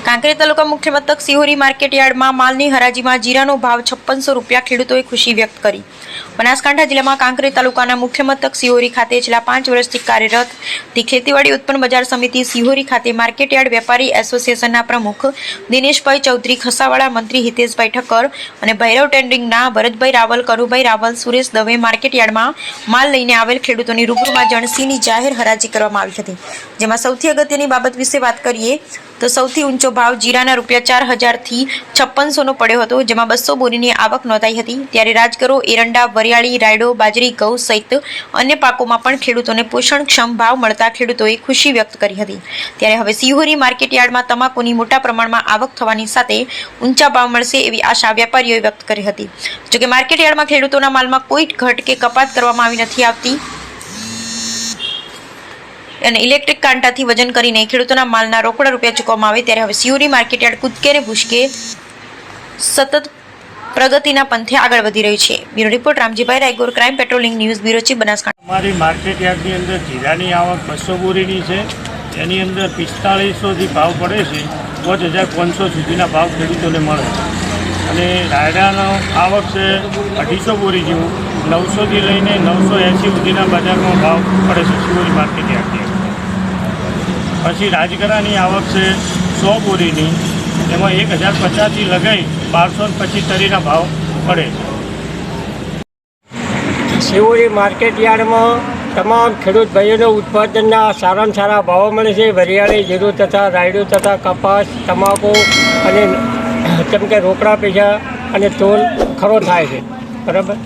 કાંકરેજ તાલુકા મુખ્ય મથક સિહોરી માર્કેટ યાર્ડમાં માલની હરાજીમાં જીરાનો ભાવ 5600 રૂપિયા ખેડૂતોએ ખુશી વ્યક્ત કરી। બનાસકાંઠા જિલ્લામાં કાંકરેજ તાલુકાના મુખ્ય મથક સિહોરી ખાતે છેલ્લા 5 વર્ષથી કાર્યરત ખેતીવાડી ઉત્પન્ન બજાર સમિતિ સિહોરી ખાતે માર્કેટ યાર્ડ વેપારી એસોસિએશનના પ્રમુખ દિનેશભાઈ ચૌધરી, ખસાવાડા મંત્રી હિતેશભાઈ ઠક્કર અને ભૈરવ ટેન્ડિંગના ભરતભાઈ રાવલ, કરુભાઈ રાવલ, સુરેશ દવે માર્કેટ યાર્ડમાં માલ લઈને આવેલ ખેડૂતોની રૂબરૂમાં જણસીની જાહેર હરાજી કરવામાં આવી હતી। જેમાં સૌથી અગત્યની બાબત વિશે વાત કરીએ તો સૌથી ઊંચો ભાવ જીરાના ₹4000 થી 5600 પડ્યો હતો, જેમાં 200 બોરીની આવક નોંધાઈ હતી। ત્યારે રાજગરો, એરંડા, વરિયાળી, રાયડો, બાજરી, ઘઉં સહિત અન્ય પાકોમાં પણ ખેડૂતોને પોષણક્ષમ ભાવ મળતા ખેડૂતોએ ખુશી વ્યક્ત કરી હતી। ત્યારે હવે સિહોરી માર્કેટ યાર્ડમાં તમાકુની મોટા પ્રમાણમાં આવક થવાની સાથે ઊંચા ભાવ મળશે એવી આશા વેપારીઓએ વ્યક્ત કરી હતી। જોકે માર્કેટ યાર્ડમાં ખેડૂતોના માલમાં કોઈ ઘટ કે કપાત કરવામાં આવી નથી આવતી અને ઇલેક્ટ્રિક કાંટાથી વજન કરીને ખેડૂતોના માલના રોકડા રૂપિયા ચૂકવવામાં આવે। ત્યારે હવે સિહોરી માર્કેટ યાર્ડ કૂદકે ને ભૂસકે સતત પ્રગતિના પંથે આગળ વધી રહી છે। Bureau report Ramjibhai Raigor, crime patrolling news bureau chief, Banaskantha. અમારી માર્કેટ યાર્ડની અંદર જીરાની આવક 200 બોરીની છે, એની અંદર 4500થી ભાવ પડે છે, 5500 સુધીના ભાવ ખેડૂતોને મળે અને રાયડાનો આવક છે 250 બોરી જેવું, 900થી લઈને 980 સુધીના બજારમાં ભાવ પડે છે સિહોરી માર્કેટ યાર્ડની અંદર। પછી રાજગરાની આવક છે 100 બોરીની, એમાં 1050થી લગાઈ 1225 ભાવ પડે છે। સિહોરી માર્કેટ યાર્ડમાં તમામ ખેડૂત ભાઈઓને ઉત્પાદનના સારામાં સારા ભાવો મળે છે। વરિયાળી, જીરું તથા રાયડો તથા કપાસ, તમાકુ અને જેમ કે રોકડા પૈસા અને તોલ ખરો થાય છે, બરાબર।